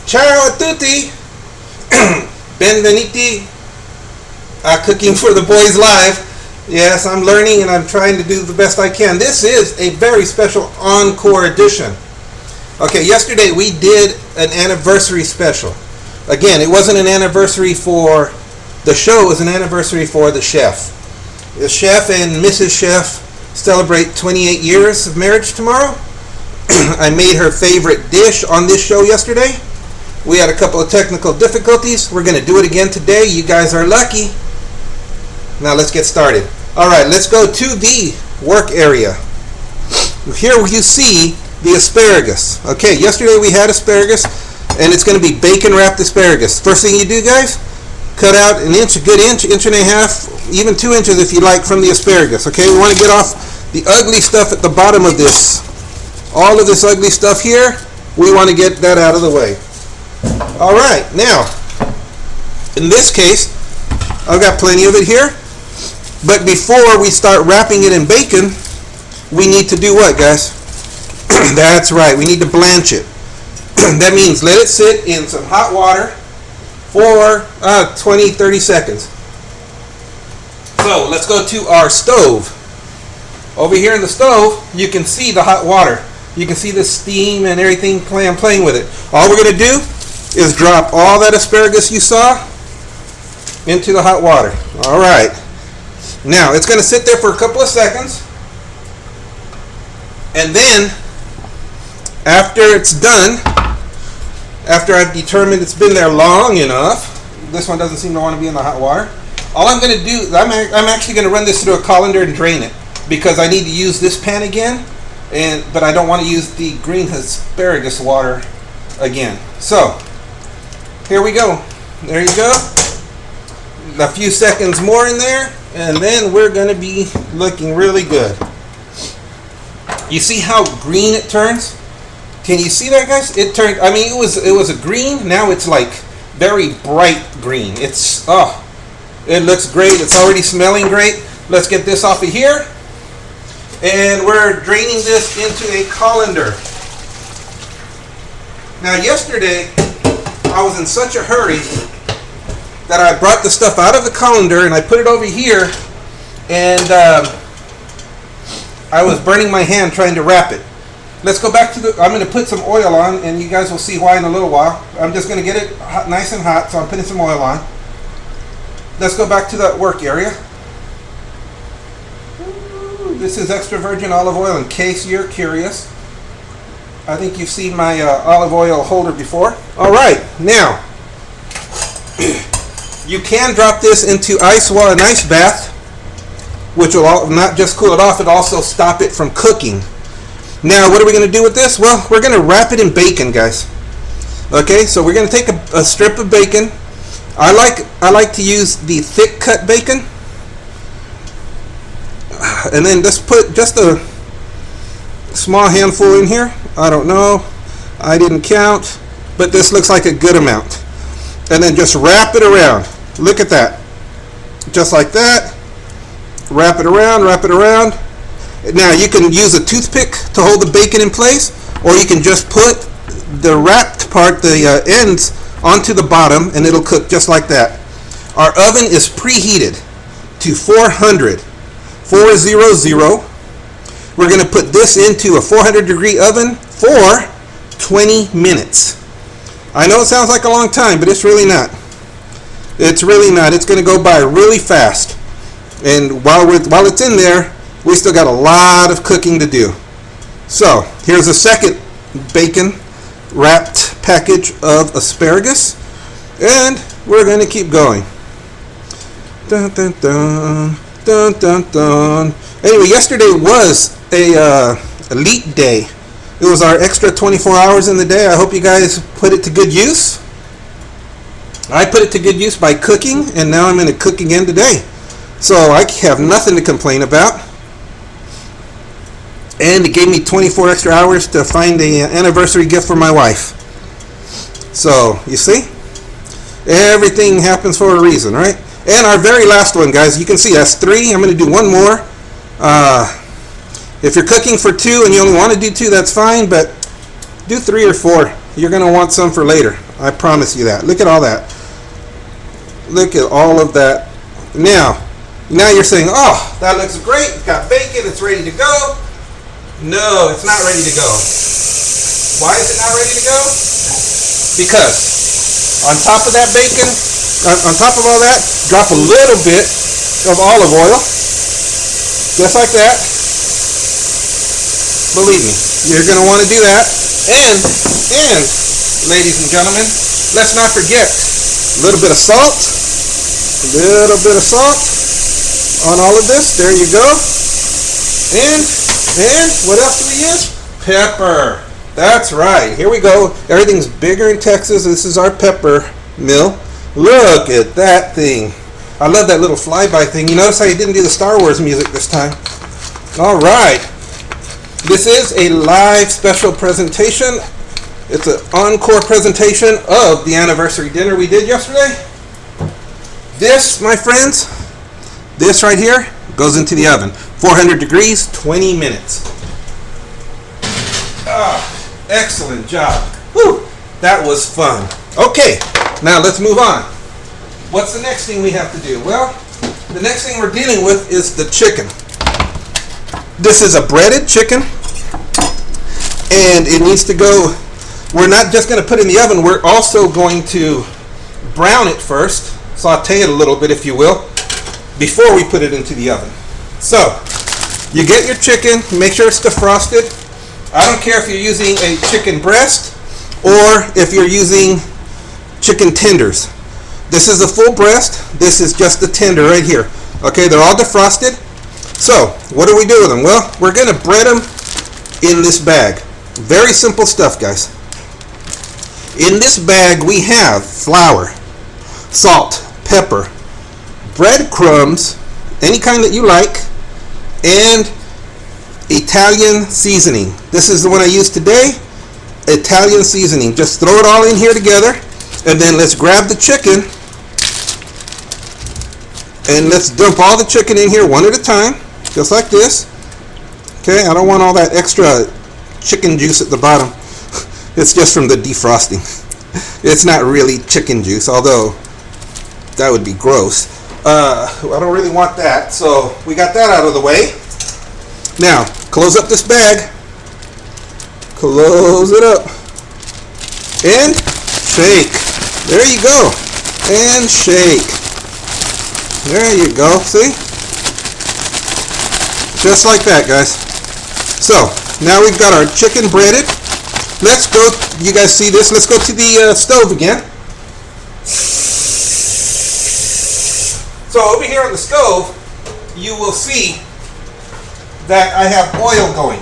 Ciao a tutti. Benvenuti. Cooking for the Boys Live. Yes, I'm learning and I'm trying to do the best I can. This is a very special encore edition. Okay, yesterday we did an anniversary special. Again, it wasn't an anniversary for the show, it was an anniversary for the chef. The chef and Mrs. Chef celebrate 28 years of marriage tomorrow. I made her favorite dish on this show yesterday. We had a couple of technical difficulties. We're going to do it again today. You guys are lucky. Now let's get started. Alright, let's go to the work area. Here you see the asparagus. Okay, yesterday we had asparagus, and it's going to be bacon wrapped asparagus. First thing you do, guys, cut out an inch, a good inch, inch and a half, even 2 inches if you like, from the asparagus. Okay, we want to get off the ugly stuff at the bottom of this. All of this ugly stuff here, we want to get that out of the way. Alright, now, in this case, I've got plenty of it here. But before we start wrapping it in bacon, we need to do what, guys? That's right, we need to blanch it. That means let it sit in some hot water for 20-30 seconds. So let's go to our stove. Over here in the stove, you can see the hot water. You can see the steam and everything playing with it. All we're going to do is drop all that asparagus you saw into the hot water. All right. Now, it's going to sit there for a couple of seconds. And then, after it's done, after I've determined it's been there long enough, this one doesn't seem to want to be in the hot water. All I'm going to do, I'm actually going to run this through a colander and drain it, because I need to use this pan again, but I don't want to use the green asparagus water again. So, here we go. There you go. A few seconds more in there, and then we're going to be looking really good. You see how green it turns? Can you see that, guys? It turned, I mean, it was a green, now it's like very bright green. It's, it looks great. It's already smelling great. Let's get this off of here. And we're draining this into a colander. Now, yesterday, I was in such a hurry that I brought the stuff out of the colander and I put it over here, and I was burning my hand trying to wrap it. Let's go back to I'm going to put some oil on, and you guys will see why in a little while. I'm just going to get it hot, nice and hot, so I'm putting some oil on. Let's go back to the work area. This is extra virgin olive oil, in case you're curious. I think you've seen my olive oil holder before. All right, now, you can drop this into ice water, an ice bath, which will not just cool it off, it'll also stop it from cooking. Now, what are we going to do with this? Well, we're going to wrap it in bacon, guys. Okay, so we're going to take a strip of bacon. I like to use the thick cut bacon, and then just put just a small handful in here. I don't know, I didn't count, but this looks like a good amount. And then just wrap it around. Look at that. Just like that. Wrap it around, wrap it around. Now you can use a toothpick to hold the bacon in place, or you can just put the wrapped part, the ends, onto the bottom, and it'll cook just like that. Our oven is preheated to 400. We're going to put this into a 400-degree oven for 20 minutes. I know it sounds like a long time, but it's really not. It's really not. It's going to go by really fast. And while it's in there, we still got a lot of cooking to do. So, here's a second bacon wrapped package of asparagus. And we're going to keep going. Dun, dun, dun, dun, dun, dun. Anyway, yesterday was a elite day. It was our extra 24 hours in the day. I hope you guys put it to good use. I put it to good use by cooking, and now I'm going to cook again today. So I have nothing to complain about. And it gave me 24 extra hours to find an anniversary gift for my wife. So, you see? Everything happens for a reason, right? And our very last one, guys, you can see that's 3. I'm going to do one more. If you're cooking for 2 and you only want to do 2, that's fine, but do 3 or 4. you're going to want some for later. I promise you that. Look at all that. Look at all of that. Now you're saying, oh, that looks great. It's got bacon. It's ready to go. No, it's not ready to go. Why is it not ready to go? Because on top of that bacon, on top of all that, drop a little bit of olive oil. Just like that. Believe me, you're going to want to do that. And, ladies and gentlemen, let's not forget a little bit of salt. A little bit of salt on all of this. There you go. And what else do we use? Pepper. That's right. Here we go. Everything's bigger in Texas. This is our pepper mill. Look at that thing. I love that little flyby thing. You notice how you didn't do the Star Wars music this time. All right. This is a live special presentation. It's an encore presentation of the anniversary dinner we did yesterday. This, my friends, this right here goes into the oven. 400 degrees, 20 minutes. Excellent job. Whew, that was fun. Okay, now let's move on. What's the next thing we have to do? Well, the next thing we're dealing with is the chicken. This is a breaded chicken, and it needs to go. We're not just going to put it in the oven. We're also going to brown it first, saute it a little bit, if you will, before we put it into the oven. So, you get your chicken, make sure it's defrosted. I don't care if you're using a chicken breast or if you're using chicken tenders. This is a full breast. This is just the tender right here. Okay, they're all defrosted. So, what do we do with them? Well, we're going to bread them in this bag. Very simple stuff, guys. In this bag, we have flour, salt, pepper, breadcrumbs, any kind that you like, and Italian seasoning. This is the one I used today, Italian seasoning. Just throw it all in here together, and then let's grab the chicken, and let's dump all the chicken in here one at a time, just like this. Okay, I don't want all that extra chicken juice at the bottom. It's just from the defrosting. It's not really chicken juice, although that would be gross. I don't really want that, so we got that out of the way. Now, close up this bag. Close it up. And shake. There you go. And shake. There you go. See? Just like that, guys. So, now we've got our chicken breaded. Let's go, you guys see this? Let's go to the stove again. So over here on the stove, you will see that I have oil going.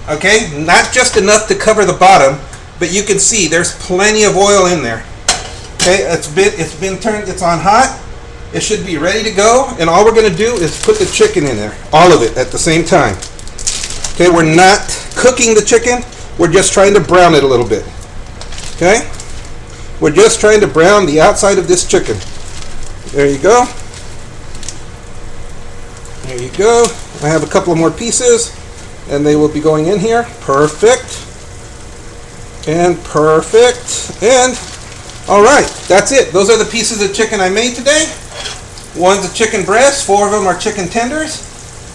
Okay, not just enough to cover the bottom, but you can see there's plenty of oil in there. Okay, it's been turned, it's on hot. It should be ready to go, and all we're going to do is put the chicken in there, all of it at the same time. Okay, we're not cooking the chicken, we're just trying to brown it a little bit. Okay, we're just trying to brown the outside of this chicken. There you go. There you go. I have a couple of more pieces, and they will be going in here. Perfect. And perfect. And all right, that's it. Those are the pieces of chicken I made today. One's a chicken breast, 4 of them are chicken tenders,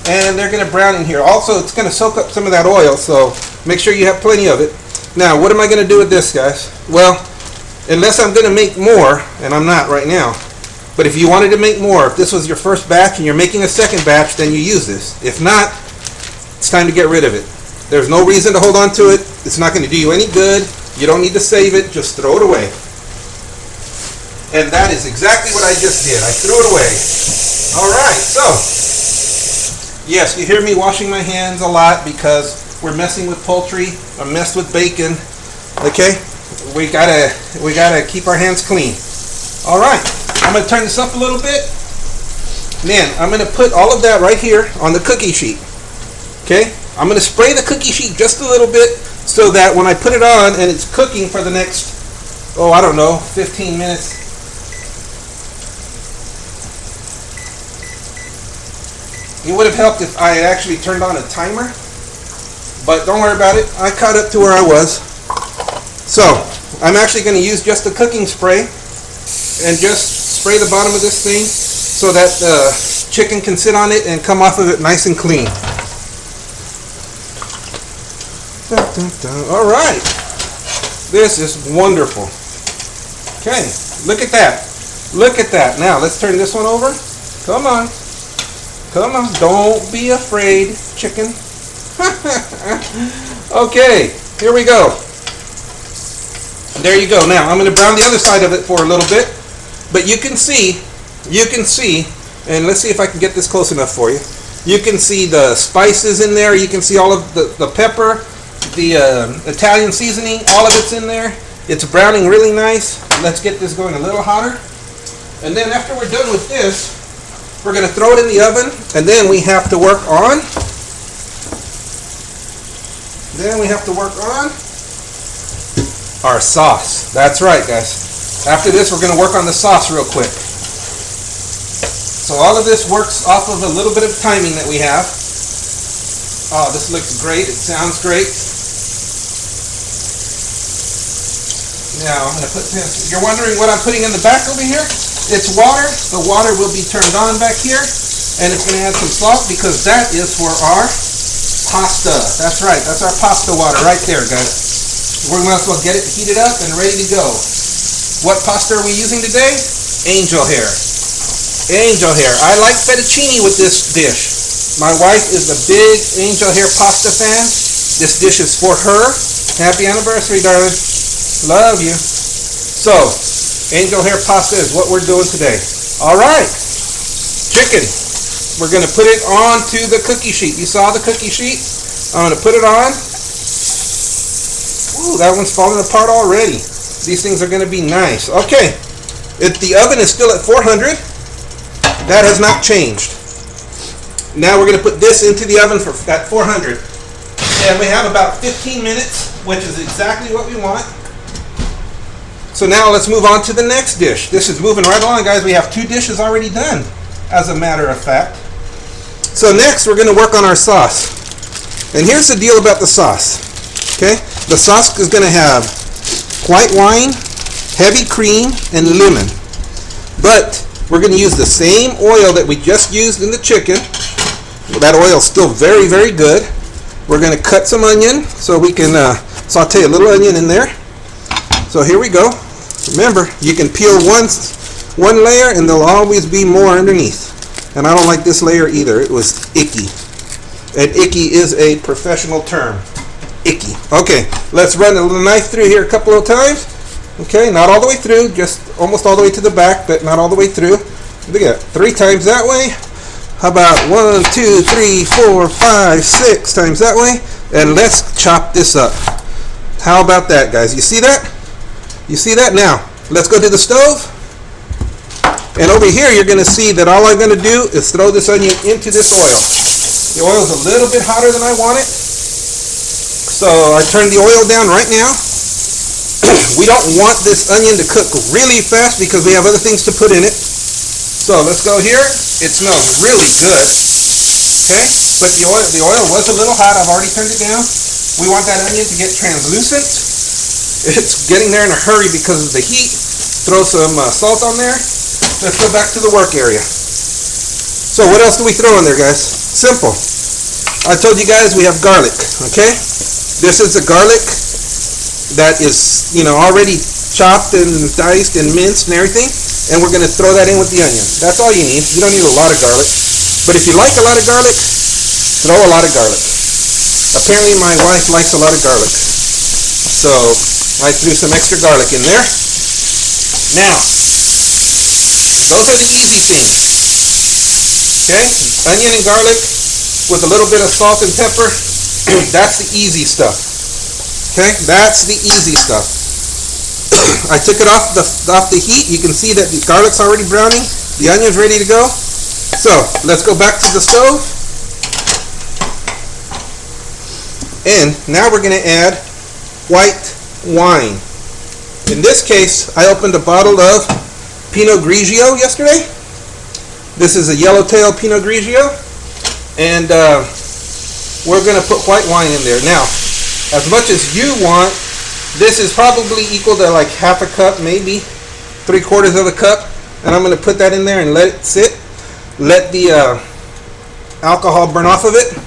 and they're going to brown in here. Also, it's going to soak up some of that oil, so make sure you have plenty of it. Now, what am I going to do with this, guys? Well, unless I'm going to make more, and I'm not right now, but if you wanted to make more, if this was your first batch and you're making a second batch, then you use this. If not, it's time to get rid of it. There's no reason to hold on to it. It's not going to do you any good. You don't need to save it. Just throw it away. And that is exactly what I just did. I threw it away. All right, so yes, you hear me washing my hands a lot because we're messing with poultry. I messed with bacon. Okay, we gotta keep our hands clean. All right, I'm gonna turn this up a little bit. Man, I'm gonna put all of that right here on the cookie sheet. Okay, I'm gonna spray the cookie sheet just a little bit so that when I put it on and it's cooking for the next, I don't know, 15 minutes. It would have helped if I had actually turned on a timer, but don't worry about it. I caught up to where I was. So I'm actually going to use just the cooking spray and just spray the bottom of this thing so that the chicken can sit on it and come off of it nice and clean. Dun, dun, dun. All right, this is wonderful. Okay, look at that. Look at that. Now let's turn this one over. Come on. Come on. Don't be afraid, chicken. Okay, here we go. There you go. Now I'm going to brown the other side of it for a little bit. But you can see, and let's see if I can get this close enough for you. You can see the spices in there. You can see all of the pepper, the Italian seasoning, all of it's in there. It's browning really nice. Let's get this going a little hotter. And then after we're done with this, we're going to throw it in the oven, and then we have to work on our sauce. That's right, guys. After this, we're going to work on the sauce real quick. So all of this works off of a little bit of timing that we have. Oh, this looks great. It sounds great. Now, I'm going to put this. You're wondering what I'm putting in the back over here? It's water. The water will be turned on back here, and it's going to add some salt because that is for our pasta. That's right. That's our pasta water right there, guys. We might as well get it heated up and ready to go. What pasta are we using today? Angel hair. Angel hair. I like fettuccine with this dish. My wife is a big angel hair pasta fan. This dish is for her. Happy anniversary, darling. Love you. So, angel hair pasta is what we're doing today. All right. Chicken. We're going to put it onto the cookie sheet. You saw the cookie sheet? I'm going to put it on. Ooh, that one's falling apart already. These things are going to be nice. Okay. The oven is still at 400. That has not changed. Now we're going to put this into the oven at 400. And we have about 15 minutes, which is exactly what we want. So now let's move on to the next dish. This is moving right along, guys. We have 2 dishes already done, as a matter of fact. So next we're going to work on our sauce. And here's the deal about the sauce. Okay? The sauce is going to have white wine, heavy cream, and lemon. But we're going to use the same oil that we just used in the chicken. That oil is still very, very good. We're going to cut some onion so we can saute a little onion in there. So here we go. Remember, you can peel one layer and there'll always be more underneath. And I don't like this layer either. It was icky. And icky is a professional term. Icky. Okay, let's run a little knife through here a couple of times. Okay, not all the way through, just almost all the way to the back, but not all the way through. Look at that. 3 times that way. How about 1, 2, 3, 4, 5, 6 times that way? And let's chop this up. How about that, guys? You see that? You see that? Now, let's go to the stove. And over here, you're going to see that all I'm going to do is throw this onion into this oil. The oil's a little bit hotter than I want it. So I turn the oil down right now. We don't want this onion to cook really fast because we have other things to put in it. So let's go here. It smells really good. Okay, but the oil was a little hot. I've already turned it down. We want that onion to get translucent. It's getting there in a hurry because of the heat. Throw some salt on there. Let's go back to the work area. So what else do we throw in there, guys? Simple. I told you guys we have garlic, okay? This is the garlic that is, already chopped and diced and minced and everything. And we're going to throw that in with the onion. That's all you need. You don't need a lot of garlic. But if you like a lot of garlic, throw a lot of garlic. Apparently my wife likes a lot of garlic. So I threw some extra garlic in there. Now, those are the easy things. Okay? Onion and garlic with a little bit of salt and pepper. That's the easy stuff. Okay? That's the easy stuff. I took it off the heat. You can see that the garlic's already browning. The onion's ready to go. So let's go back to the stove. And now we're going to add white wine. In this case, I opened a bottle of Pinot Grigio yesterday. This is a yellowtail Pinot Grigio. And we're going to put white wine in there. Now, as much as you want This is probably equal to like half a cup, maybe 3/4 of a cup. And I'm going to put that in there and let it sit. Let the alcohol burn off of it.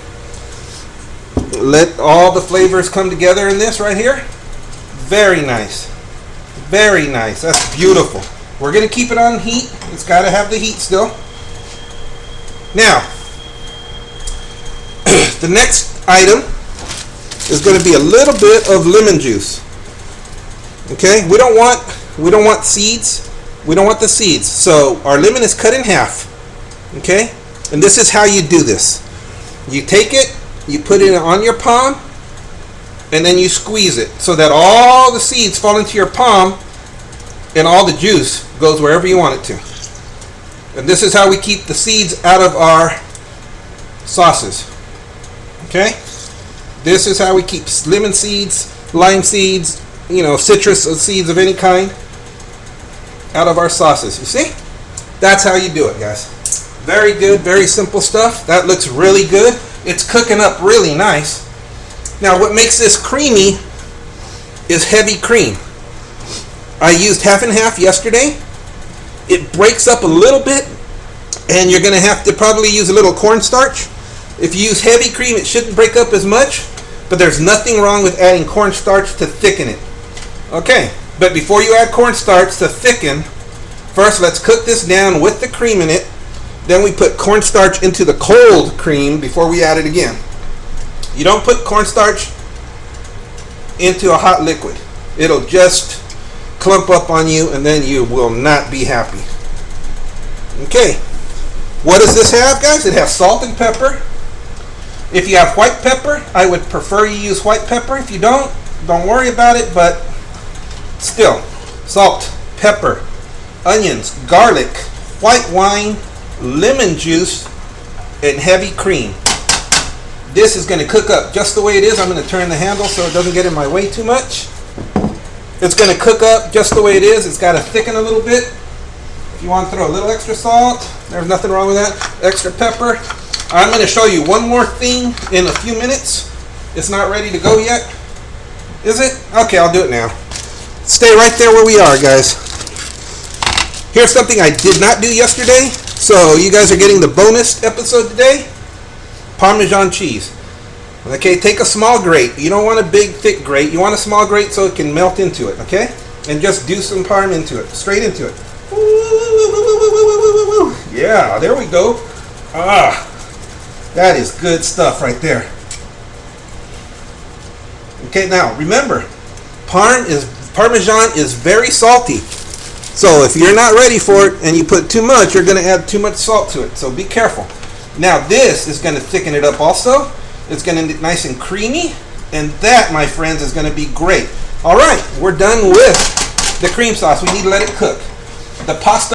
Let all the flavors come together in this right here. Very nice. Very nice. That's beautiful. We're going to keep it on heat. It's got to have the heat still. Now, the next item is going to be a little bit of lemon juice. Okay? We don't want seeds. We don't want the seeds. So our lemon is cut in half. Okay? And this is how you do this. You take it, you put it on your palm, and then you squeeze it so that all the seeds fall into your palm and all the juice goes wherever you want it to. And this is how we keep the seeds out of our sauces. Okay? This is how we keep lemon seeds, lime seeds, citrus seeds of any kind out of our sauces. You see? That's how you do it, guys. Very good, very simple stuff. That looks really good. It's cooking up really nice. Now, what makes this creamy is heavy cream. I used half and half yesterday. It breaks up a little bit, and you're going to have to probably use a little cornstarch. If you use heavy cream, it shouldn't break up as much, but there's nothing wrong with adding cornstarch to thicken it. Okay, but before you add cornstarch to thicken, first let's cook this down with the cream in it. Then we put cornstarch into the cold cream before we add it again. You don't put cornstarch into a hot liquid. It'll just clump up on you, and then you will not be happy. Okay, what does this have, guys? It has salt and pepper. If you have white pepper, I would prefer you use white pepper. If you don't worry about it, but still, salt, pepper, onions, garlic, white wine, lemon juice, and heavy cream. This is going to cook up just the way it is. I'm going to turn the handle so it doesn't get in my way too much. It's going to cook up just the way it is. It's got to thicken a little bit. If you want to throw a little extra salt, there's nothing wrong with that. Extra pepper. I'm going to show you one more thing in a few minutes. It's not ready to go yet. Is it? Okay, I'll do it now. Stay right there where we are, guys. Here's something I did not do yesterday. So you guys are getting the bonus episode today. Parmesan cheese. Okay, take a small grate. You don't want a big, thick grate. You want a small grate so it can melt into it, okay? And just do some parm into it, straight into it. Yeah, there we go. Ah, that is good stuff right there. Okay, now remember, Parmesan is very salty. So if you're not ready for it and you put too much, you're going to add too much salt to it. So be careful. Now this is going to thicken it up also. It's going to be nice and creamy. And that, my friends, is going to be great. All right, we're done with the cream sauce. We need to let it cook. The pasta